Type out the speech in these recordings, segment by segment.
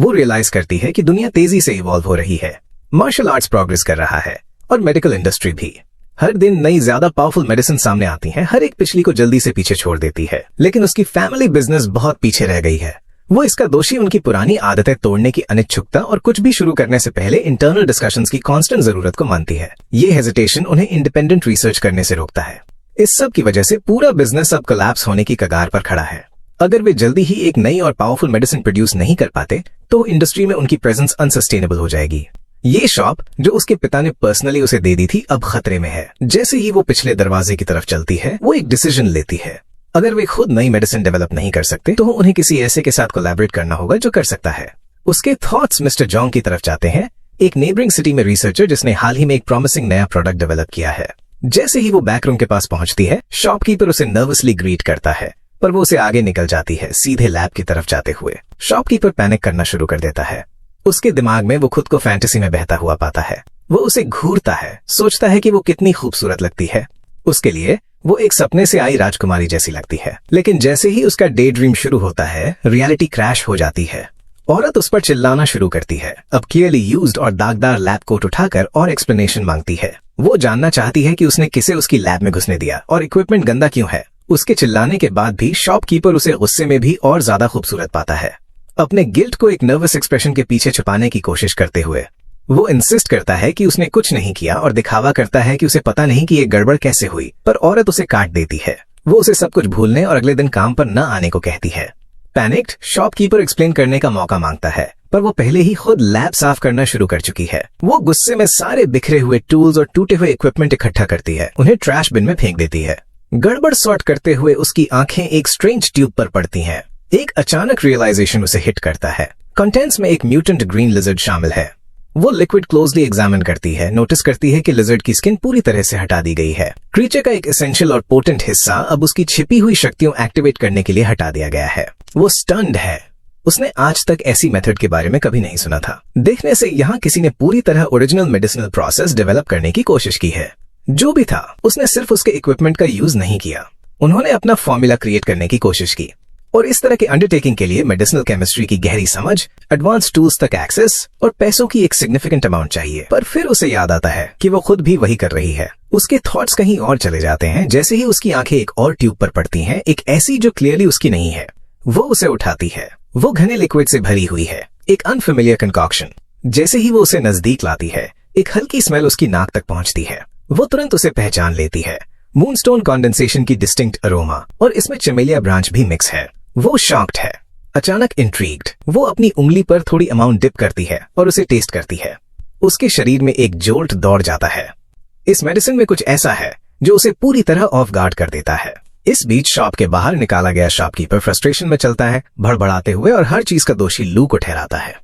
वो रियलाइज करती है कि दुनिया तेजी से इवॉल्व हो रही है, मार्शल आर्ट्स प्रोग्रेस कर रहा है और मेडिकल इंडस्ट्री भी। हर दिन नई ज्यादा पावरफुल मेडिसिन सामने आती हैं, हर एक पिछली को जल्दी से पीछे छोड़ देती है। लेकिन उसकी फैमिली बिजनेस बहुत पीछे रह गई है। वो इसका दोषी उनकी पुरानी आदतें तोड़ने की अनिच्छुकता और कुछ भी शुरू करने से पहले इंटरनल डिस्कशंस की कांस्टेंट जरूरत को मानती है। ये हेजिटेशन उन्हें इंडिपेंडेंट रिसर्च करने से रोकता है। इस सब की वजह से पूरा बिजनेस अब कोलैप्स होने की कगार पर खड़ा है। अगर वे जल्दी ही एक नई और पावरफुल मेडिसिन प्रोड्यूस नहीं कर पाते तो इंडस्ट्री में उनकी प्रेजेंस अनसस्टेनेबल हो जाएगी। ये शॉप जो उसके पिता ने पर्सनली उसे दे दी थी अब खतरे में है। जैसे ही वो पिछले दरवाजे की तरफ चलती है वो एक डिसीजन लेती है। अगर वे खुद नई मेडिसिन डेवलप नहीं कर सकते तो उन्हें किसी ऐसे के साथ कोलैबोरेट करना होगा जो कर सकता है। उसके थॉट्स मिस्टर जोंग की तरफ जाते हैं, एक नेबरिंग सिटी में रिसर्चर जिसने हाल ही में एक प्रॉमिसिंग नया प्रोडक्ट डेवलप किया है। जैसे ही वो बैकरूम के पास पहुंचती है शॉपकीपर उसे नर्वसली ग्रीट करता है, पर वो उसे आगे निकल जाती है सीधे लैब की तरफ जाते हुए। शॉपकीपर पैनिक करना शुरू कर देता है। उसके दिमाग में वो खुद को फैंटेसी में बहता हुआ पाता है। वो उसे घूरता है, सोचता है कि वो कितनी खूबसूरत लगती है। उसके लिए वो एक सपने से आई राजकुमारी जैसी लगती है। लेकिन जैसे ही उसका डे ड्रीम शुरू होता है रियलिटी क्रैश हो जाती है। औरत उस पर चिल्लाना शुरू करती है, अब क्लियरली यूज्ड और दागदार लैब कोट उठाकर और एक्सप्लेनेशन मांगती है। वो जानना चाहती है कि उसने किसे उसकी लैब में घुसने दिया और इक्विपमेंट गंदा क्यों है। उसके चिल्लाने के बाद भी शॉपकीपर उसे गुस्से में भी और ज्यादा खूबसूरत पाता है। अपने गिल्ट को एक नर्वस एक्सप्रेशन के पीछे छुपाने की कोशिश करते हुए वो इंसिस्ट करता है कि उसने कुछ नहीं किया और दिखावा करता है कि उसे पता नहीं कि ये गड़बड़ कैसे हुई, पर औरत उसे काट देती है। वो उसे सब कुछ भूलने और अगले दिन काम पर न आने को कहती है। पैनिक्ड शॉपकीपर एक्सप्लेन करने का मौका मांगता है, पर वो पहले ही खुद लैब साफ करना शुरू कर चुकी है। वो गुस्से में सारे बिखरे हुए टूल्स और टूटे हुए इक्विपमेंट इकट्ठा करती है, उन्हें ट्रैश बिन में फेंक देती है। गड़बड़ सॉर्ट करते हुए उसकी आंखें एक स्ट्रेंज ट्यूब पर पड़ती हैं। एक अचानक रियलाइजेशन उसे हिट करता है, कंटेंट्स में एक म्यूटेंट ग्रीन लिजर्ड शामिल है। वो लिक्विड क्लोजली एग्जामिन करती है, नोटिस करती है कि लिजर्ड की स्किन पूरी तरह से हटा दी गई है। क्रीचर का एक एसेंशियल और पोटेंट हिस्सा अब उसकी छिपी हुई शक्तियों एक्टिवेट करने के लिए हटा दिया गया है। वो स्टन्ड है। उसने आज तक ऐसी मेथड के बारे में कभी नहीं सुना था। देखने से यहाँ किसी ने पूरी तरह ओरिजिनल मेडिसिनल प्रोसेस डेवलप करने की कोशिश की है। जो भी था उसने सिर्फ उसके इक्विपमेंट का यूज नहीं किया, उन्होंने अपना फॉर्मूला क्रिएट करने की कोशिश की। और इस तरह के अंडरटेकिंग के लिए मेडिसिनल केमिस्ट्री की गहरी समझ, एडवांस टूल्स तक एक्सेस और पैसों की एक सिग्निफिकेंट अमाउंट चाहिए। पर फिर उसे याद आता है कि वो खुद भी वही कर रही है। उसके थॉट्स कहीं और चले जाते हैं। जैसे ही उसकी आंखें एक और ट्यूब पर पड़ती हैं, एक ऐसी जो क्लियरली उसकी नहीं है। वो उसे उठाती है। वो घने लिक्विड से भरी हुई है, एक अनफेमिलियर कंकॉक्शन। जैसे ही वो उसे नजदीक लाती है एक हल्की स्मेल उसकी नाक तक पहुंचती है। वो तुरंत उसे पहचान लेती है, मूनस्टोन कंडेंसेशन की डिस्टिंक्ट अरोमा, और इसमें चमेलिया ब्रांच भी मिक्स है। वो शॉक्ड है, अचानक इंट्रीग्ड। वो अपनी उंगली पर थोड़ी अमाउंट डिप करती है और उसे टेस्ट करती है। उसके शरीर में एक जोल्ट दौड़ जाता है। इस मेडिसिन में कुछ ऐसा है जो उसे पूरी तरह ऑफ गार्ड कर देता है। इस बीच शॉप के बाहर निकाला गया शॉपकीपर फ्रस्ट्रेशन में चलता है, भड़बड़ाते हुए, और हर चीज का दोषी लू को ठहराता है।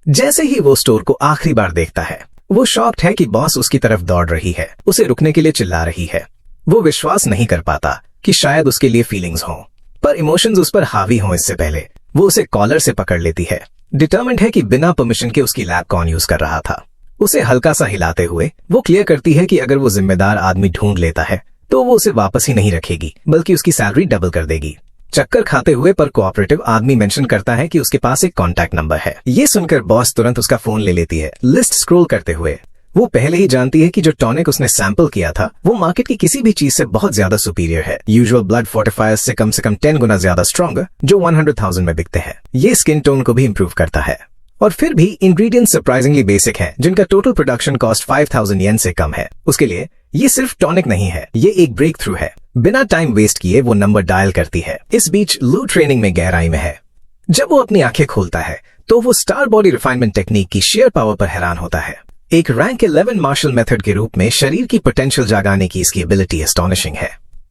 जैसे ही वो स्टोर को आखिरी बार देखता है वो शॉक्ड है कि बॉस उसकी तरफ दौड़ रही है, उसे रुकने के लिए चिल्ला रही है। वो विश्वास नहीं कर पाता कि शायद उसके लिए फीलिंग्स हों, पर इमोशंस उस पर हावी हों इससे पहले। वो उसे कॉलर से पकड़ लेती है, डिटर्मिन्ड है कि बिना परमिशन के उसकी लैब कौन यूज कर रहा था। उसे हल्का सा हिलाते हुए वो क्लियर करती है कि अगर वो जिम्मेदार आदमी ढूंढ लेता है तो वो उसे वापस ही नहीं रखेगी, बल्कि उसकी सैलरी डबल कर देगी। चक्कर खाते हुए पर कोऑपरेटिव आदमी मेंशन करता है कि उसके पास एक कॉन्टैक्ट नंबर है। ये सुनकर बॉस तुरंत उसका फोन ले लेती है, लिस्ट स्क्रॉल करते हुए। वो पहले ही जानती है कि जो टॉनिक उसने सैंपल किया था वो मार्केट की किसी भी चीज से बहुत ज्यादा सुपीरियर है। यूजुअल ब्लड फोर्टिफायर्स से कम 10 गुना ज्यादा स्ट्रॉन्ग, जो 100,000 में बिकते हैं। ये स्किन टोन को भी इंप्रूव करता है। और फिर भी इंग्रेडिएंट्स सरप्राइजिंगली बेसिक हैं, जिनका टोटल प्रोडक्शन कॉस्ट 5,000 येन से कम है। उसके लिए ये सिर्फ टॉनिक नहीं है, ये एक ब्रेक थ्रू है। बिना टाइम वेस्ट किए वो नंबर डायल करती है। इस बीच लू ट्रेनिंग में गहराई में है। जब वो अपनी आंखें खोलता है तो वो स्टार बॉडी रिफाइनमेंट टेक्निक की शेयर पावर पर हैरान होता है। एक रैंक 11 मार्शल मेथड के रूप में शरीर की पोटेंशियल जगाने की इसकी एबिलिटी एस्टॉनिशिंग है।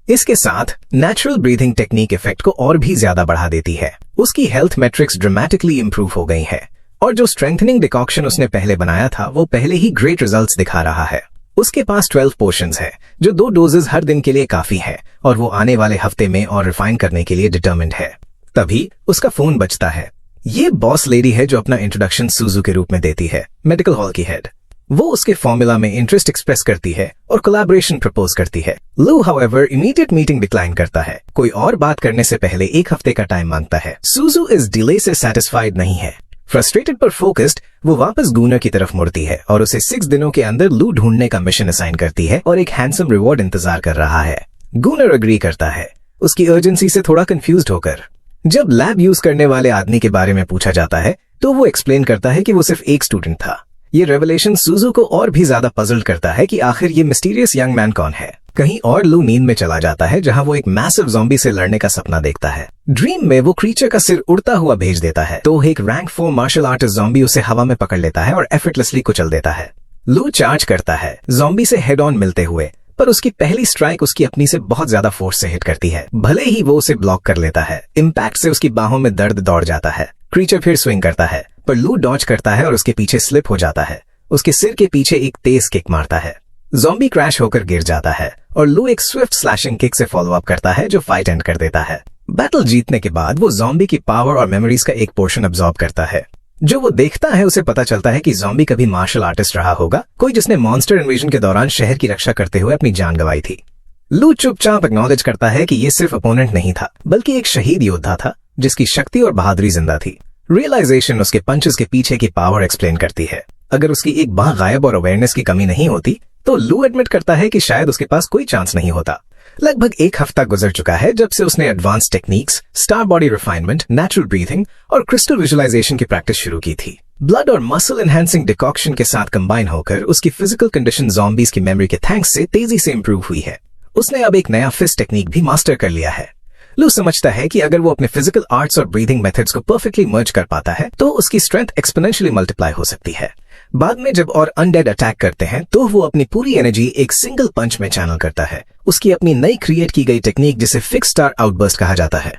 इसके साथ नेचुरल ब्रीथिंग टेक्निक इफेक्ट को और भी ज्यादा बढ़ा देती है। उसकी हेल्थ मैट्रिक्स ड्रामेटिकली इंप्रूव हो गई है, और जो स्ट्रेंथनिंग डिकॉक्शन उसने पहले बनाया था वो पहले ही ग्रेट रिजल्ट्स दिखा रहा है। उसके पास 12 पोर्शंस है, जो 2 डोजेस हर दिन के लिए काफी है, और वो आने वाले हफ्ते में और रिफाइन करने के लिए डिटर्मिन्ड है। तभी उसका फोन बजता है। ये बॉस लेडी है जो अपना इंट्रोडक्शन सुजू के रूप में देती है, मेडिकल हॉल की हेड। वो उसके फॉर्मूला में इंटरेस्ट एक्सप्रेस करती है और कोलैबोरेशन प्रपोज करती है। लू हाउएवर इमीडिएट मीटिंग डिक्लाइन करता है। कोई और बात करने से पहले 1 हफ्ते का टाइम मांगता है। सुजू इस डिले से सेटिस्फाइड नहीं है। फ्रस्ट्रेटेड पर फोकस्ड, वो वापस गूनर की तरफ मुड़ती है और उसे 6 दिनों के अंदर लू ढूंढने का मिशन असाइन करती है और एक हैंडसम रिवॉर्ड इंतजार कर रहा है। गूनर एग्री करता है, उसकी अर्जेंसी से थोड़ा कंफ्यूज्ड होकर। जब लैब यूज करने वाले आदमी के बारे में पूछा जाता है तो वो एक्सप्लेन करता है कि वो सिर्फ एक स्टूडेंट था। ये रेवलेशन सुजू को और भी ज्यादा पजल्ड करता है कि आखिर ये मिस्टीरियस यंग मैन कौन है। कहीं और लू नींद में चला जाता है जहां वो एक मैसिव ज़ॉम्बी से लड़ने का सपना देखता है। ड्रीम में वो क्रीचर का सिर उड़ता हुआ भेज देता है तो एक रैंक 4 मार्शल आर्टिस्ट ज़ॉम्बी उसे हवा में पकड़ लेता है और एफर्टलेसली कुचल देता है। लू चार्ज करता है ज़ॉम्बी से हेड ऑन मिलते हुए, पर उसकी पहली स्ट्राइक उसकी अपनी से बहुत ज्यादा फोर्स से हिट करती है। भले ही वो उसे ब्लॉक कर लेता है, इम्पैक्ट से उसकी बाहों में दर्द दौड़ जाता है। क्रीचर फिर स्विंग करता है पर लू डॉज करता है और उसके पीछे स्लिप हो जाता है। उसके सिर के पीछे एक तेज किक मारता है। ज़ॉम्बी क्रैश होकर गिर जाता है और लू एक स्विफ्ट स्लैशिंग किक से फॉलो अप करता है जो फाइट एंड कर देता है। बैटल जीतने के बाद वो ज़ॉम्बी की पावर और मेमोरीज का एक पोर्शन अब्सॉर्ब करता है। जो वो देखता है उसे पता चलता है कि ज़ॉम्बी कभी मार्शल आर्टिस्ट रहा होगा, कोई जिसने मॉन्स्टर इन्वेजन के दौरान शहर की रक्षा करते हुए अपनी जान गंवाई थी। लू चुपचाप एक्नॉलेज करता है कि ये सिर्फ अपोनेंट नहीं था बल्कि एक शहीद योद्धा था जिसकी शक्ति और बहादुरी जिंदा थी। रियलाइजेशन उसके पंचेस के पीछे की पावर एक्सप्लेन करती है। अगर उसकी एक बाह गायब और अवेयरनेस की कमी नहीं होती तो लू एडमिट करता है कि शायद उसके पास कोई चांस नहीं होता। लगभग 1 हफ्ता गुजर चुका है जब से उसने advance techniques, star body refinement, natural breathing और क्रिस्टल विजुअलाइजेशन की प्रैक्टिस शुरू की थी। ब्लड और मसल एनहांसिंग डिकॉक्शन के साथ कंबाइन होकर उसकी फिजिकल कंडीशन ज़ॉम्बीज की मेमोरी के थैंक्स से तेजी से इंप्रूव हुई है। उसने अब एक नया फिस्ट टेक्निक भी मास्टर कर लिया है। लू समझता है कि अगर वो अपने फिजिकल आर्ट्स और ब्रीथिंग मेथड्स को परफेक्टली मर्ज कर पाता है तो उसकी स्ट्रेंथ एक्सपोनेंशियली मल्टीप्लाई हो सकती है। बाद में जब और अनडेड अटैक करते हैं तो वो अपनी पूरी एनर्जी एक सिंगल पंच में चैनल करता है। उसकी अपनी नई क्रिएट की गई टेक्निक जिसे फिक्स स्टार आउटबर्स्ट कहा जाता है।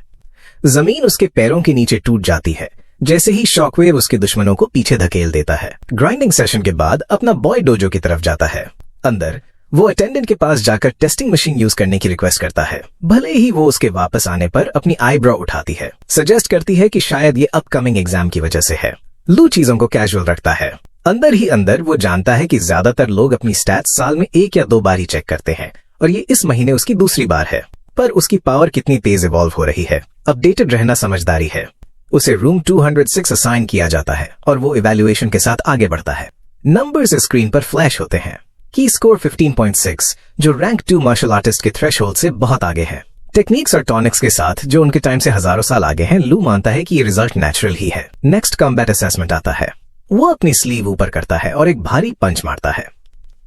जमीन उसके पैरों के नीचे टूट जाती है जैसे ही शॉकवेव उसके दुश्मनों को पीछे धकेल देता है। ग्राइंडिंग सेशन के बाद अपना बॉय डोजो की तरफ जाता है। अंदर वो अटेंडेंट के पास जाकर टेस्टिंग मशीन यूज करने की रिक्वेस्ट करता है। भले ही वो उसके वापस आने पर अपनी आईब्रो उठाती है, सजेस्ट करती है कि शायद ये अपकमिंग एग्जाम की वजह से है। लू चीजों को कैजुअल रखता है। अंदर ही अंदर वो जानता है कि ज्यादातर लोग अपनी स्टैट्स साल में 1 या 2 बार ही चेक करते हैं और ये इस महीने उसकी दूसरी बार है। पर उसकी पावर कितनी तेज इवॉल्व हो रही है, अपडेटेड रहना समझदारी है। उसे रूम 206 असाइन किया जाता है और वो इवैल्यूएशन के साथ आगे बढ़ता है। नंबर्स स्क्रीन पर फ्लैश होते हैं। की स्कोर 15.6 जो रैंक 2 मार्शल आर्टिस्ट के थ्रेशोल्ड से बहुत आगे है। टेक्निक्स और टॉनिक्स के साथ जो उनके टाइम से हजारों साल आगे हैं, लू मानता है कि ये रिजल्ट नेचुरल ही है। नेक्स्ट कॉम्बैट असेसमेंट आता है। वो अपनी स्लीव ऊपर करता है और एक भारी पंच मारता है।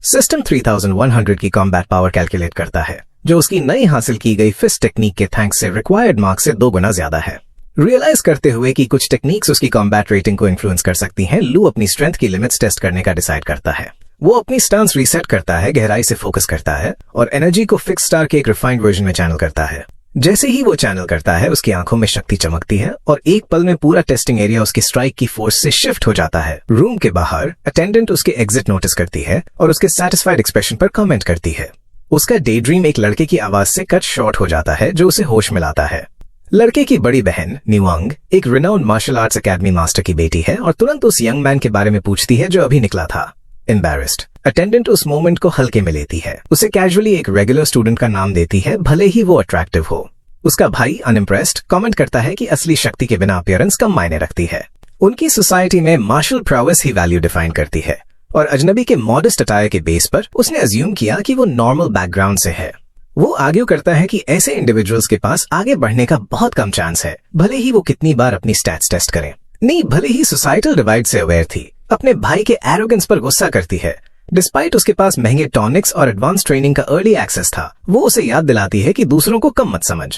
सिस्टम 3100 की कॉम्बैट पावर कैलकुलेट करता है जो उसकी नई हासिल की गई फिस्ट टेक्निक के थैंक्स से रिक्वायर्ड मार्क से 2 गुना ज्यादा है। रियलाइज करते हुए कि कुछ टेक्निक्स उसकी कॉम्बैट रेटिंग को इन्फ्लुएंस कर सकती हैं, लू अपनी स्ट्रेंथ की लिमिट्स टेस्ट करने का डिसाइड करता है। वो अपनी स्टांस रीसेट करता है, गहराई से फोकस करता है और एनर्जी को फिक्स स्टार के एक रिफाइंड वर्जन में चैनल करता है। जैसे ही वो चैनल करता है उसकी आंखों में शक्ति चमकती है और एक पल में पूरा टेस्टिंग एरिया उसकी स्ट्राइक की फोर्स से शिफ्ट हो जाता है। रूम के बाहर अटेंडेंट उसके एग्जिट नोटिस करती है और उसके सैटिस्फाइड एक्सप्रेशन पर कमेंट करती है। उसका डे ड्रीम एक लड़के की आवाज से कट शॉर्ट हो जाता है जो उसे होश में लाता है। लड़के की बड़ी बहन न्यूआंग एक renowned martial arts academy master की बेटी है और तुरंत उस यंग मैन के बारे में पूछती है जो अभी निकला था। एम्बैरेस्ड अटेंडेंट उस मोमेंट को हल्के में लेती है, उसे कैजुअली एक रेगुलर स्टूडेंट का नाम देती है भले ही वो अट्रैक्टिव हो। उसका भाई अनइम्प्रेस्ड कमेंट करता है कि असली शक्ति के बिना अपीयरेंस कम मायने रखती है। उनकी सोसाइटी में मार्शल प्रोवेस ही वैल्यू डिफाइन करती है और अजनबी के मॉडेस्ट अटायर के बेस पर उसने अज्यूम किया कि वो नॉर्मल बैकग्राउंड से है। वो आर्ग्यू करता है कि ऐसे इंडिविजुअल्स के पास आगे बढ़ने का बहुत कम चांस है, भले ही वो कितनी बार अपनी स्टैट्स टेस्ट करें। नी भले ही सोसाइटल डिवाइड से अवेयर थी, अपने भाई के एरोगेंस पर गुस्सा करती है। डिस्पाइट उसके पास महंगे टॉनिक्स और एडवांस ट्रेनिंग का अर्ली एक्सेस था, वो उसे याद दिलाती है कि दूसरों को कम मत समझ।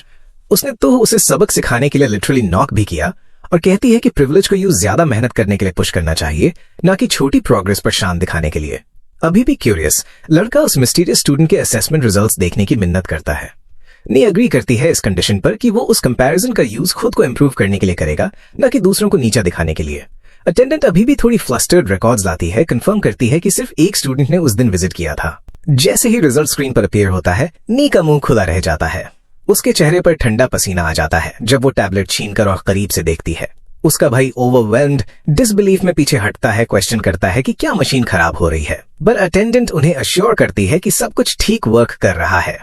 उसने तो उसे सबक सिखाने के लिए लिटरली नॉक भी किया और कहती है कि प्रिविलेज को यूज ज्यादा मेहनत करने के लिए पुश करना चाहिए, ना कि छोटी प्रोग्रेस पर शान दिखाने के लिए। अभी भी क्यूरियस, लड़का उस मिस्टीरियस स्टूडेंट के असेसमेंट रिजल्ट्स देखने की मिन्नत करता है। नी अग्री करती है इस कंडीशन पर कि वो उस कंपैरिजन का यूज खुद को इंप्रूव करने के लिए करेगा, न कि दूसरों को नीचा दिखाने के लिए। अटेंडेंट अभी भी थोड़ी फ्लस्टर्ड रिकॉर्ड्स लाती है, कंफर्म करती है कि सिर्फ एक स्टूडेंट ने उस दिन विजिट किया था। जैसे ही रिजल्ट स्क्रीन पर अपीयर होता है, नी का मुंह खुला रह जाता है। उसके चेहरे पर ठंडा पसीना आ जाता है जब वो टैबलेट छीनकर और करीब से देखती है। उसका भाई ओवरवेल्म्ड डिसबिलीफ में पीछे हटता है, क्वेश्चन करता है कि क्या मशीन खराब हो रही है, पर अटेंडेंट उन्हें अश्योर करती है कि सब कुछ ठीक वर्क कर रहा है।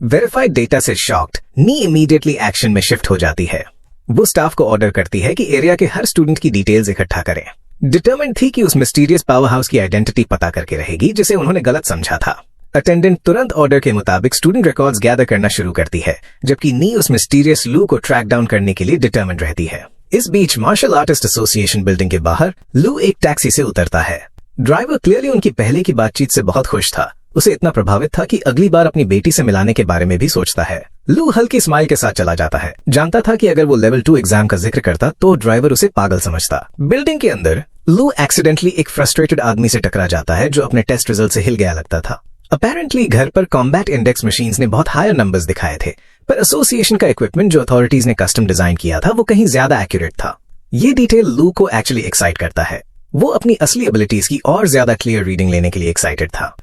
वेरीफाइड डेटा से शॉक्ड, नी इमीडिएटली एक्शन में शिफ्ट हो जाती है। वो स्टाफ को ऑर्डर करती है कि एरिया के हर स्टूडेंट की डिटेल्स इकट्ठा करें। डिटरमिन्ड थी कि उस मिस्टीरियस पावर हाउस की आइडेंटिटी पता करके रहेगी जिसे उन्होंने गलत समझा था। अटेंडेंट तुरंत ऑर्डर के मुताबिक स्टूडेंट रिकॉर्ड्स गैदर करना शुरू करती है, जबकि नी उस मिस्टीरियस लू को ट्रैक डाउन करने के लिए डिटरमिन्ड रहती है। इस बीच मार्शल आर्टिस्ट एसोसिएशन बिल्डिंग के बाहर लू एक टैक्सी से उतरता है। ड्राइवर क्लियरली उनकी पहले की बातचीत से बहुत खुश था। उसे इतना प्रभावित था कि अगली बार अपनी बेटी से मिलाने के बारे में भी सोचता है। लू हल्की स्माइल के साथ चला जाता है। जानता था कि अगर वो लेवल 2 एग्जाम का जिक्र करता तो ड्राइवर उसे पागल समझता। बिल्डिंग के अंदर लू एक्सीडेंटली एक फ्रस्ट्रेटेड आदमी से टकरा जाता है जो अपने टेस्ट रिजल्ट से हिल गया लगता था। अपेरेंटली घर पर कॉम्बैट इंडेक्स मशीन्स ने बहुत हायर नंबर्स दिखाए थे, पर एसोसिएशन का इक्विपमेंट जो अथॉरिटीज ने कस्टम डिजाइन किया था वो कहीं ज्यादा एक्यूरेट था। ये डिटेल लू को एक्चुअली एक्साइट करता है। वो अपनी असली एबिलिटीज की और ज्यादा क्लियर रीडिंग लेने के लिए एक्साइटेड था।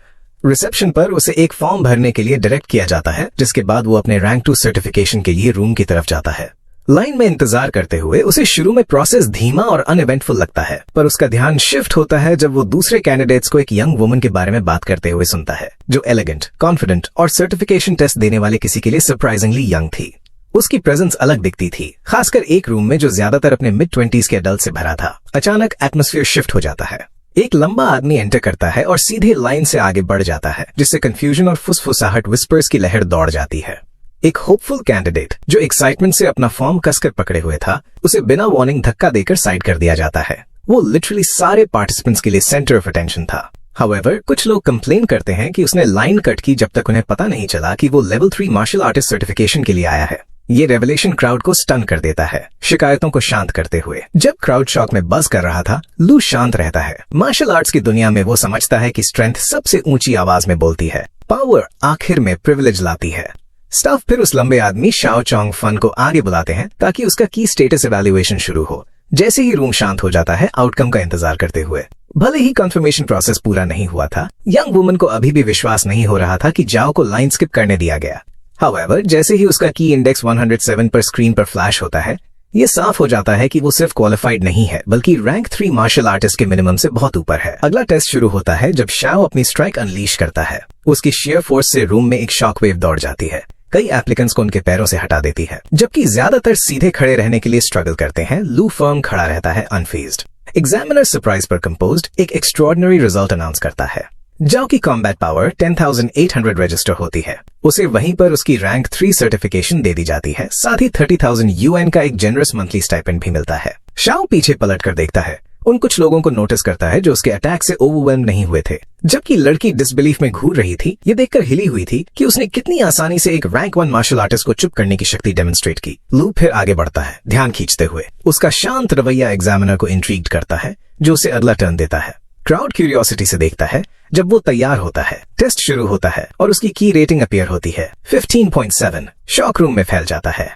रिसेप्शन पर उसे एक फॉर्म भरने के लिए डायरेक्ट किया जाता है, जिसके बाद वो अपने रैंक 2 सर्टिफिकेशन के लिए रूम की तरफ जाता है। लाइन में इंतजार करते हुए उसे शुरू में प्रोसेस धीमा और अनइवेंटफुल लगता है, पर उसका ध्यान शिफ्ट होता है जब वो दूसरे कैंडिडेट्स को एक यंग वुमन के बारे में बात करते हुए सुनता है, जो एलिगेंट, कॉन्फिडेंट और सर्टिफिकेशन टेस्ट देने वाले किसी के लिए सरप्राइजिंगली यंग थी। उसकी प्रेजेंस अलग दिखती थी, खासकर एक रूम में जो ज्यादातर अपने मिड-20s के अडल्ट से भरा था। अचानक एटमॉस्फेयर शिफ्ट हो जाता है। एक लंबा आदमी एंटर करता है और सीधे लाइन से आगे बढ़ जाता है, जिससे कंफ्यूजन और फुसफुसाहट विस्पर्स की लहर दौड़ जाती है। एक होपफुल कैंडिडेट जो एक्साइटमेंट से अपना फॉर्म कसकर पकड़े हुए था, उसे बिना वार्निंग धक्का देकर साइड कर दिया जाता है। वो लिटरली सारे पार्टिसिपेंट्स के लिए सेंटर ऑफ अटेंशन था। हाउएवर, कुछ लोग कंप्लेन करते हैं कि उसने लाइन कट की जब तक उन्हें पता नहीं चला कि वो लेवल 3 मार्शल आर्टिस्ट सर्टिफिकेशन के लिए आया है। ये रेवलेशन क्राउड को स्टन कर देता है, शिकायतों को शांत करते हुए। जब क्राउड शॉक में बज़ कर रहा था, लू शांत रहता है। मार्शल आर्ट्स की दुनिया में वो समझता है कि स्ट्रेंथ सबसे ऊंची आवाज में बोलती है, पावर आखिर में प्रिविलेज लाती है। स्टाफ फिर उस लंबे आदमी शाओ चोंग फन को आगे बुलाते हैं ताकि उसका की स्टेटस इवैल्यूएशन शुरू हो। जैसे ही रूम शांत हो जाता है, आउटकम का इंतजार करते हुए। भले ही कंफर्मेशन प्रोसेस पूरा नहीं हुआ था, यंग वुमन को अभी भी विश्वास नहीं हो रहा था कि जाओ को लाइन स्किप करने दिया गया। हाउएवर, जैसे ही उसका की इंडेक्स 107 पर स्क्रीन पर फ्लैश होता है, ये साफ हो जाता है कि वो सिर्फ क्वालिफाइड नहीं है, बल्कि रैंक 3 मार्शल आर्टिस्ट के मिनिमम से बहुत ऊपर है। अगला टेस्ट शुरू होता है जब शाओ अपनी स्ट्राइक अनलीश करता है। उसकी शेयर फोर्स से रूम में एक शॉक वेव दौड़ जाती है। कई एप्लीकेंट्स को उनके पैरों से हटा देती है, जबकि ज्यादातर सीधे खड़े रहने के लिए स्ट्रगल करते हैं। लू फर्म खड़ा रहता है, अनफेज्ड। एग्जामिनर सरप्राइज पर कंपोज्ड एक एक्स्ट्रॉर्डिनरी रिजल्ट अनाउंस करता है। जाओ की कॉम्बैट पावर 10,800 रजिस्टर होती है। उसे वहीं पर उसकी रैंक 3 सर्टिफिकेशन दे दी जाती है। साथ ही 30,000 UN का एक जेनरस मंथली स्टाइपेंड भी मिलता है। शाओ पीछे पलट कर देखता है, उन कुछ लोगों को नोटिस करता है जो उसके अटैक से ओवरवेल्म नहीं हुए थे, जबकि लड़की डिसबिलीफ में घूर रही थी। ये देखकर हिली हुई थी कि उसने कितनी आसानी से एक रैंक 1 मार्शल आर्टिस्ट को चुप करने की शक्ति डेमोन्स्ट्रेट की। लू फिर आगे बढ़ता है, ध्यान खींचते हुए। उसका शांत रवैया एग्जामिनर को इंट्रीग्ड करता है, जो उसे अगला टर्न देता है। क्राउड क्यूरियोसिटी से देखता है। जब वो तैयार होता है, टेस्ट शुरू होता है और उसकी की रेटिंग अपीयर होती है 15.7। शॉक रूम में फैल जाता है।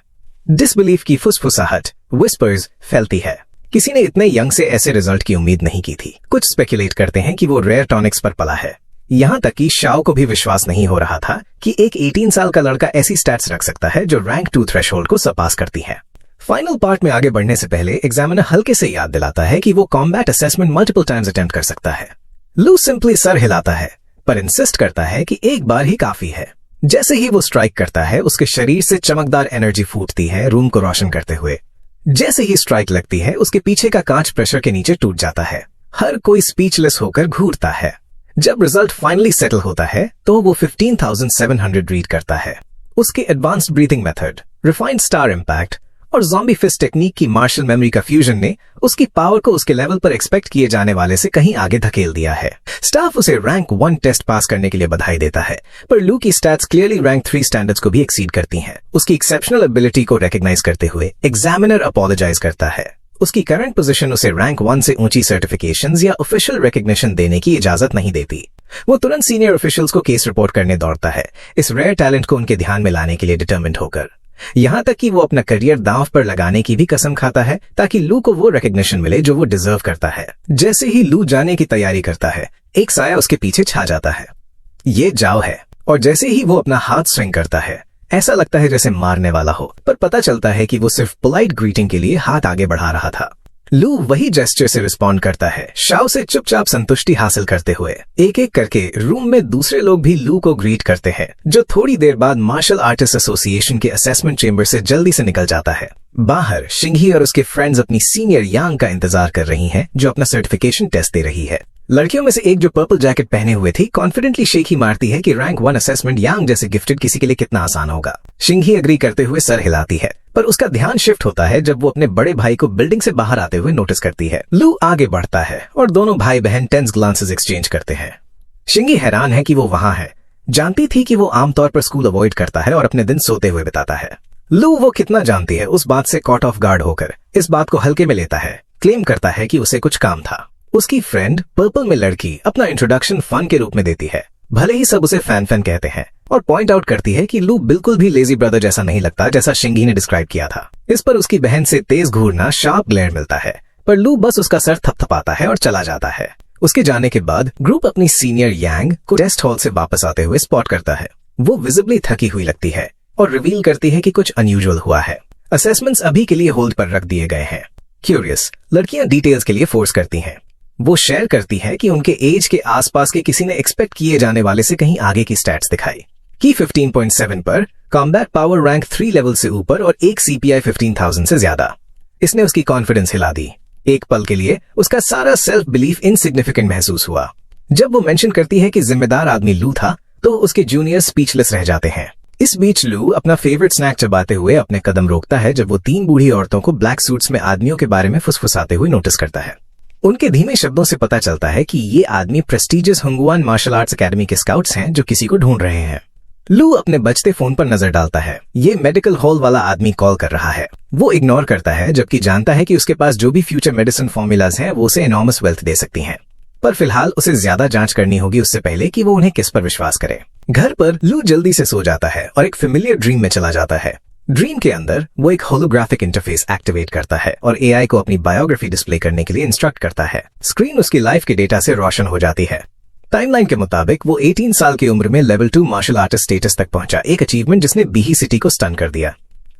डिसबिलीफ की फुसफुसाहट, विस्पर्स फैलती है। किसी ने इतने यंग से ऐसे रिजल्ट की उम्मीद नहीं की थी। कुछ स्पेकुलेट करते हैं कि वो रेयर टॉनिक्स पर पला है। यहाँ तक कि शाओ को भी विश्वास नहीं हो रहा था कि एक 18 साल का लड़का ऐसी स्टैट्स रख सकता है जो रैंक 2 थ्रेशोल्ड को सरपास करती है। फाइनल पार्ट में आगे बढ़ने से पहले एग्जामिनर हल्के से याद दिलाता है कि वो combat assessment multiple times attempt कर सकता है। लू सिंपली सर हिलाता है, पर इंसिस्ट करता है कि एक बार ही काफी है। जैसे ही वो स्ट्राइक करता है, उसके शरीर से चमकदार एनर्जी फूटती है, रूम को रोशन करते हुए। जैसे ही स्ट्राइक लगती है, उसके पीछे का कांच प्रेशर के नीचे टूट जाता है। हर कोई स्पीचलेस होकर घूरता है। जब रिजल्ट फाइनली सेटल होता है, तो वो 15,700 रीड करता है। उसके advanced breathing method, refined star impact और ज़ॉम्बी फिस्ट टेक्निक की मार्शल मेमोरी का फ्यूजन ने उसकी पावर को उसके लेवल पर एक्सपेक्ट किए जाने वाले से कहीं आगे धकेल दिया है। स्टाफ उसे रैंक 1 टेस्ट पास करने के लिए बधाई देता है, पर लू की स्टैट्स क्लियरली रैंक 3 स्टैंडर्ड्स को भी एक्सीड करती हैं। उसकी एक्सेप्शनल एबिलिटी को रिकॉग्नाइज करते हुए एग्जामिनर अपोलोजाइज करता है। उसकी करंट पोजीशन उसे रैंक 1 से ऊंची सर्टिफिकेशंस या ऑफिशियल रिकॉग्निशन देने की इजाजत नहीं देती। वो तुरंत सीनियर ऑफिशियल्स को केस रिपोर्ट करने दौड़ता है, इस रेयर टैलेंट को उनके ध्यान में लाने के लिए डिटरमिन्ड होकर। यहाँ तक कि वो अपना करियर दांव पर लगाने की भी कसम खाता है ताकि लू को वो रिकॉग्निशन मिले जो वो डिजर्व करता है। जैसे ही लू जाने की तैयारी करता है, एक साया उसके पीछे छा जाता है। ये जाओ है, और जैसे ही वो अपना हाथ स्विंग करता है, ऐसा लगता है जैसे मारने वाला हो, पर पता चलता है कि वो सिर्फ पोलाइट ग्रीटिंग के लिए हाथ आगे बढ़ा रहा था। लू वही जेस्चर से रिस्पॉन्ड करता है, शाओ से चुपचाप संतुष्टि हासिल करते हुए। एक एक करके रूम में दूसरे लोग भी लू को ग्रीट करते हैं, जो थोड़ी देर बाद मार्शल आर्टिस्ट एसोसिएशन के असेसमेंट चेंबर से जल्दी से निकल जाता है। बाहर शिंगी और उसके फ्रेंड्स अपनी सीनियर यांग का इंतजार कर रही हैं, जो अपना सर्टिफिकेशन टेस्ट दे रही है। लड़कियों में से एक जो पर्पल जैकेट पहने हुए थी कॉन्फिडेंटली शेक ही मारती है कि रैंक 1 असेसमेंट यांग जैसे गिफ्टेड किसी के लिए कितना आसान होगा। शिंगी एग्री करते हुए सर हिलाती है, पर उसका ध्यान शिफ्ट होता है जब वो अपने बड़े भाई को बिल्डिंग से बाहर आते हुए नोटिस करती है। लू आगे बढ़ता है और दोनों भाई बहन टेंस ग्लांसेस एक्सचेंज करते हैं। शिंगी हैरान है कि वो वहां है। जानती थी कि वो आमतौर पर स्कूल अवॉइड करता है और अपने दिन सोते हुए बिताता है। लू वो कितना जानती है उस बात से कॉट ऑफ गार्ड होकर इस बात को हल्के में लेता है। क्लेम करता है कि उसे कुछ काम था। उसकी फ्रेंड पर्पल में लड़की अपना इंट्रोडक्शन फन के रूप में देती है, भले ही सब उसे फैन कहते हैं, और पॉइंट आउट करती है कि लू बिल्कुल भी लेजी ब्रदर जैसा नहीं लगता जैसा शिंगी ने डिस्क्राइब किया था। इस पर उसकी बहन से तेज घूरना शार्प ग्लेयर मिलता है, पर लू बस उसका सर थपथपाता है और चला जाता है। उसके जाने के बाद ग्रुप अपनी सीनियर यांग को टेस्ट हॉल से वापस आते हुए स्पॉट करता है। वो विजिबली थकी हुई लगती है और रिवील करती है कि कुछ अनयूजुअल हुआ है। असेसमेंट्स अभी के लिए होल्ड पर रख दिए गए हैं। क्यूरियस लड़कियां डिटेल्स के लिए फोर्स करती हैं। वो शेयर करती है कि उनके एज के आसपास के किसी ने एक्सपेक्ट किए जाने वाले से कहीं आगे की स्टैट्स दिखाई। की 15.7 पर, कॉम्बैट पावर रैंक 3 लेवल से ऊपर और एक CPI 15,000 से ज्यादा। इसने उसकी कॉन्फिडेंस हिला दी। एक पल के लिए उसका सारा सेल्फ बिलीफ इनसिग्निफिकेंट महसूस हुआ। जब वो मेंशन करती है कि जिम्मेदार आदमी लू था, तो उसके जूनियर स्पीचलेस रह जाते हैं। इस बीच लू अपना फेवरेट स्नैक चबाते हुए अपने कदम रोकता है जब वो 3 बूढ़ी औरतों को ब्लैक सूट्स में आदमियों के बारे में फुसफुसाते हुए नोटिस करता है। उनके धीमे शब्दों से पता चलता है कि ये आदमी प्रेस्टीजियस हुंगुआन मार्शल आर्ट्स एकेडमी के स्काउट्स हैं जो किसी को ढूंढ रहे हैं। लू अपने बजते फोन पर नजर डालता है। ये मेडिकल हॉल वाला आदमी कॉल कर रहा है। वो इग्नोर करता है जबकि जानता है कि उसके पास जो भी फ्यूचर मेडिसिन फॉर्मूलाज हैं वो उसे एनॉर्मस वेल्थ दे सकती हैं। पर फिलहाल उसे ज्यादा जांच करनी होगी उससे पहले कि वो उन्हें किस पर विश्वास करे। घर पर लू जल्दी से सो जाता है और एक फेमिलियर ड्रीम में चला जाता है। ड्रीम के अंदर वो एक होलोग्राफिक इंटरफेस एक्टिवेट करता है और AI को अपनी बायोग्राफी डिस्प्ले करने के लिए इंस्ट्रक्ट करता है। स्क्रीन उसकी लाइफ के डेटा से रोशन हो जाती है। टाइमलाइन के मुताबिक वो 18 साल की उम्र में लेवल 2 मार्शल आर्टिस्ट स्टेटस तक पहुंचा, एक अचीवमेंट जिसने बीही सिटी को स्टन कर दिया।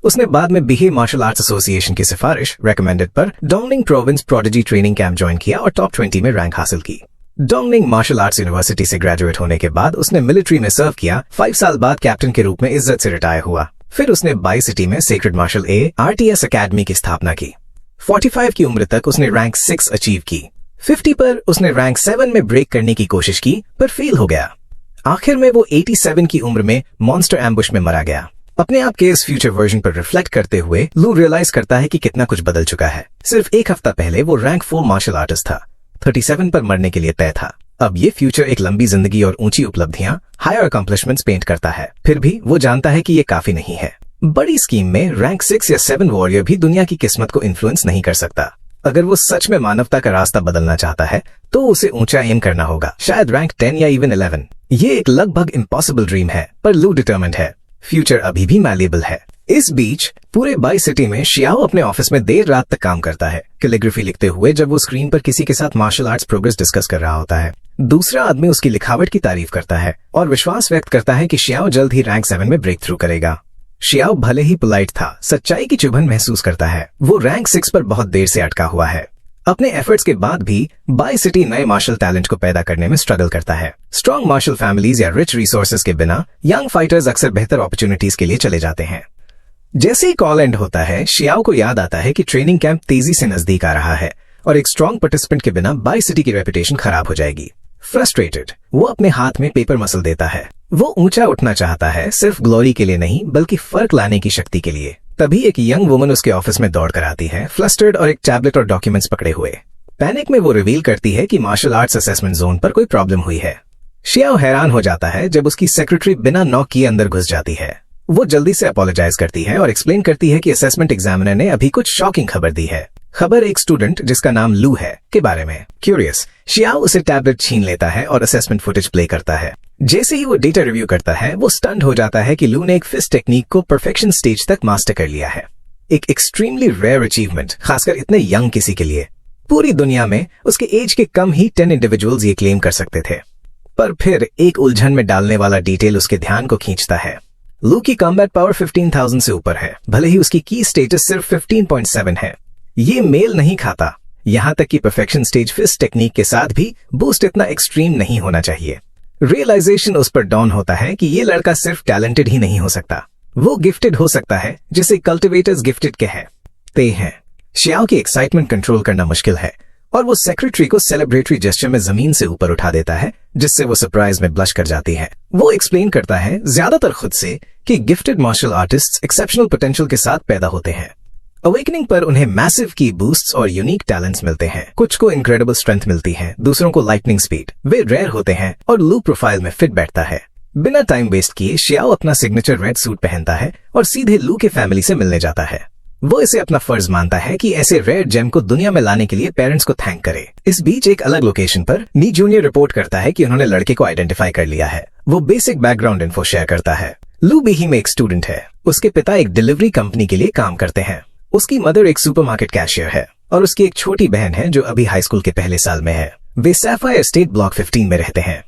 उसने बाद में बीही मार्शल आर्ट्स एसोसिएशन की सिफारिश रेकमेंडेड पर Dongning province prodigy training camp join किया और टॉप 20 में रैंक हासिल की। डोंगनिंग मार्शल आर्ट्स यूनिवर्सिटी से ग्रेजुएट होने के बाद उसने मिलिट्री में सर्व किया। 5 साल बाद कैप्टन के रूप में इज्जत से रिटायर हुआ। फिर उसने बाई सिटी में सेक्रेड मार्शल RTS एकेडमी की स्थापना की। 45 की उम्र तक उसने रैंक 6 अचीव की। 50 पर उसने रैंक 7 में ब्रेक करने की कोशिश की पर फेल हो गया। आखिर में वो 87 की उम्र में मॉन्स्टर एम्बुश में मरा गया। अपने आप के इस फ्यूचर वर्जन पर रिफ्लेक्ट करते हुए लू रियलाइज करता है कि कितना कुछ बदल चुका है। सिर्फ एक हफ्ता पहले वो रैंक 4 मार्शल आर्टिस्ट था, 37 पर मरने के लिए तय था। अब ये फ्यूचर एक लंबी जिंदगी और ऊंची उपलब्धियां, हायर अकम्प्लिशमेंट्स पेंट करता है। फिर भी वो जानता है कि ये काफी नहीं है। बड़ी स्कीम में रैंक 6 या 7 वॉरियर भी दुनिया की किस्मत को इन्फ्लुएंस नहीं कर सकता। अगर वो सच में मानवता का रास्ता बदलना चाहता है तो उसे ऊंचा एम करना होगा, शायद रैंक 10 या इवन 11। ये एक लगभग इम्पॉसिबल ड्रीम है, पर लू डिटरमिन्ड है। फ्यूचर अभी भी मैलिएबल है। इस बीच पूरे बाई सिटी में शियाओ अपने ऑफिस में देर रात तक काम करता है, कैलिग्राफी लिखते हुए जब वो स्क्रीन पर किसी के साथ मार्शल आर्ट्स प्रोग्रेस डिस्कस कर रहा होता है। दूसरा आदमी उसकी लिखावट की तारीफ करता है और विश्वास व्यक्त करता है कि शियाओ जल्द ही रैंक 7 में ब्रेक थ्रू करेगा। शियाओ भले ही पोलाइट था, सच्चाई की चुभन महसूस करता है। वो रैंक 6 पर बहुत देर से अटका हुआ है। अपने एफर्ट्स के बाद भी बाई सिटी नए मार्शल टैलेंट को पैदा करने में स्ट्रगल करता है। स्ट्रॉन्ग मार्शल फैमिलीज या रिच रिसोर्सेज के बिना यंग फाइटर्स अक्सर बेहतर अपॉर्चुनिटीज के लिए चले जाते हैं। जैसे ही कॉल एंड होता है, शियाओ को याद आता है कि ट्रेनिंग कैंप तेजी से नजदीक आ रहा है और एक स्ट्रॉन्ग पार्टिसिपेंट के बिना बाई सिटी की रेपुटेशन खराब हो जाएगी। फ्रस्ट्रेटेड वो अपने हाथ में पेपर मसल देता है। वो ऊंचा उठना चाहता है, सिर्फ ग्लोरी के लिए नहीं बल्कि फर्क लाने की शक्ति के लिए। तभी एक यंग वुमन उसके ऑफिस में दौड़ कर आती है, फ्लस्टर्ड और एक टैबलेट और डॉक्यूमेंट्स पकड़े हुए। पैनिक में वो रिवील करती है कि मार्शल आर्ट्स असेसमेंट जोन पर कोई प्रॉब्लम हुई है। शियाओ हैरान हो जाता है जब उसकी सेक्रेटरी बिना नॉक किए अंदर घुस जाती है। वो जल्दी से अपोलोजाइज करती है और एक्सप्लेन करती है कि असेसमेंट एग्जामिनर ने अभी कुछ शॉकिंग खबर दी है। खबर एक स्टूडेंट जिसका नाम लू है के बारे में। क्यूरियस शियाओ उसे टैबलेट छीन लेता है और असेसमेंट फुटेज प्ले करता है। जैसे ही वो डेटा रिव्यू करता है, वो स्टन्ड हो जाता है कि लू ने एक फिस्ट टेक्निक को परफेक्शन स्टेज तक मास्टर कर लिया है। एक एक्सट्रीमली रेयर अचीवमेंट, खासकर इतने यंग किसी के लिए। पूरी दुनिया में उसके एज के कम ही 10 इंडिविजुअल्स ये क्लेम कर सकते थे। पर फिर एक उलझन में डालने वाला डिटेल उसके ध्यान को खींचता है। लू की कॉम्बैट पावर 15,000 से ऊपर है, भले ही उसकी की स्टेटस सिर्फ 15.7 है। ये मेल नहीं खाता। यहाँ तक कि परफेक्शन स्टेज फिस्ट टेक्निक के साथ भी बूस्ट इतना एक्सट्रीम नहीं होना चाहिए। रियलाइजेशन उस पर डाउन होता है कि ये लड़का सिर्फ टैलेंटेड ही नहीं हो सकता, वो गिफ्टेड हो सकता है, जिसे कल्टिवेटर्स गिफ्टेड कहते हैं। शियाओ की एक्साइटमेंट कंट्रोल करना मुश्किल है और वो सेक्रेटरी को सेलिब्रेटरी जेस्चर में जमीन से ऊपर उठा देता है, जिससे वो सरप्राइज में ब्लश कर जाती है। वो एक्सप्लेन करता है, ज्यादातर खुद से, कि gifted martial artist exceptional potential के साथ पैदा होते हैं। अवेकनिंग पर उन्हें मैसिव की बूस्ट्स और यूनिक टैलेंट्स मिलते हैं। कुछ को इनक्रेडिबल स्ट्रेंथ मिलती है, दूसरों को लाइटनिंग स्पीड। वे रेयर होते हैं और लू प्रोफाइल में फिट बैठता है। बिना टाइम वेस्ट किए शियाओ अपना सिग्नेचर रेड सूट पहनता है और सीधे लू के फैमिली से मिलने जाता है। वो इसे अपना फर्ज मानता है कि ऐसे रेयर जेम को दुनिया में लाने के लिए पेरेंट्स को थैंक करे। इस बीच एक अलग लोकेशन पर नी जूनियर रिपोर्ट करता है कि उन्होंने लड़के को आइडेंटिफाई कर लिया है। वो बेसिक बैकग्राउंड इन्फो शेयर करता है। लू बीही में एक स्टूडेंट है। उसके पिता एक डिलीवरी कंपनी के लिए काम करते हैं। उसकी मदर एक सुपरमार्केट कैशियर है और उसकी एक छोटी बहन है जो अभी हाई स्कूल के पहले साल में है। वे सैफायर स्टेट ब्लॉक 15 में रहते हैं।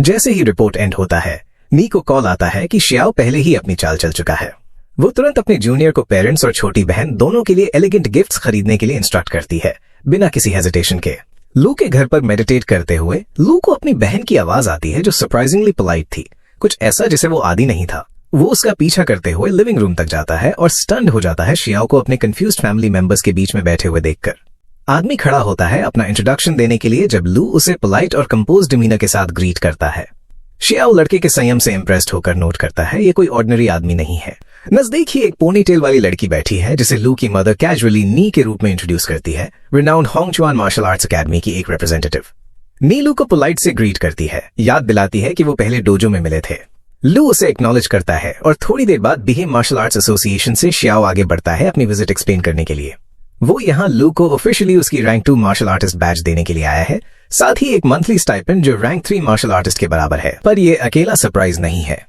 जैसे ही रिपोर्ट एंड होता है, नी को कॉल आता है कि शियाओ पहले ही अपनी चाल चल चुका है। वो तुरंत अपने जूनियर को पेरेंट्स और छोटी बहन दोनों के लिए एलिगेंट गिफ्ट्स खरीदने के लिए इंस्ट्रक्ट करती है, बिना किसी हेजिटेशन के। लू के घर पर मेडिटेट करते हुए लू को अपनी बहन की आवाज आती है जो सरप्राइजिंगली पोलाइट थी, कुछ ऐसा जिसे वो आदी नहीं था। वो उसका पीछा करते हुए लिविंग रूम तक जाता है और स्टन्ड हो जाता है शियाओ को अपने कंफ्यूज्ड फैमिली मेंबर्स के बीच में बैठे हुए देखकर। आदमी खड़ा होता है अपना इंट्रोडक्शन देने के लिए जब लू उसे पोलाइट और कंपोज डिमीनर के साथ ग्रीट करता है। शियाओ लड़के के संयम से इम्प्रेस्ड होकर नोट करता है ये कोई ऑर्डिनरी आदमी नहीं है। नजदीक ही एक पोनीटेल वाली लड़की बैठी है जिसे लू की मदर कैजुअली नी के रूप में इंट्रोड्यूस करती है, रिनाउंड होंगचुआन मार्शल आर्ट्स अकेडमी की एक रिप्रेजेंटेटिव। नी लू को पोलाइट से ग्रीट करती है, याद दिलाती है कि वो पहले डोजो में मिले थे। लू उसे एक्नॉलेज करता है और थोड़ी देर बाद बीहे मार्शल आर्ट्स एसोसिएशन से शियाओ आगे बढ़ता है अपनी विजिट एक्सप्लेन करने के लिए। वो यहाँ लू को ऑफिशियली उसकी रैंक 2 मार्शल आर्टिस्ट बैच देने के लिए आया है, साथ ही एक मंथली स्टाइपेंड जो रैंक 3 मार्शल आर्टिस्ट के बराबर है। पर ये अकेला सरप्राइज नहीं है।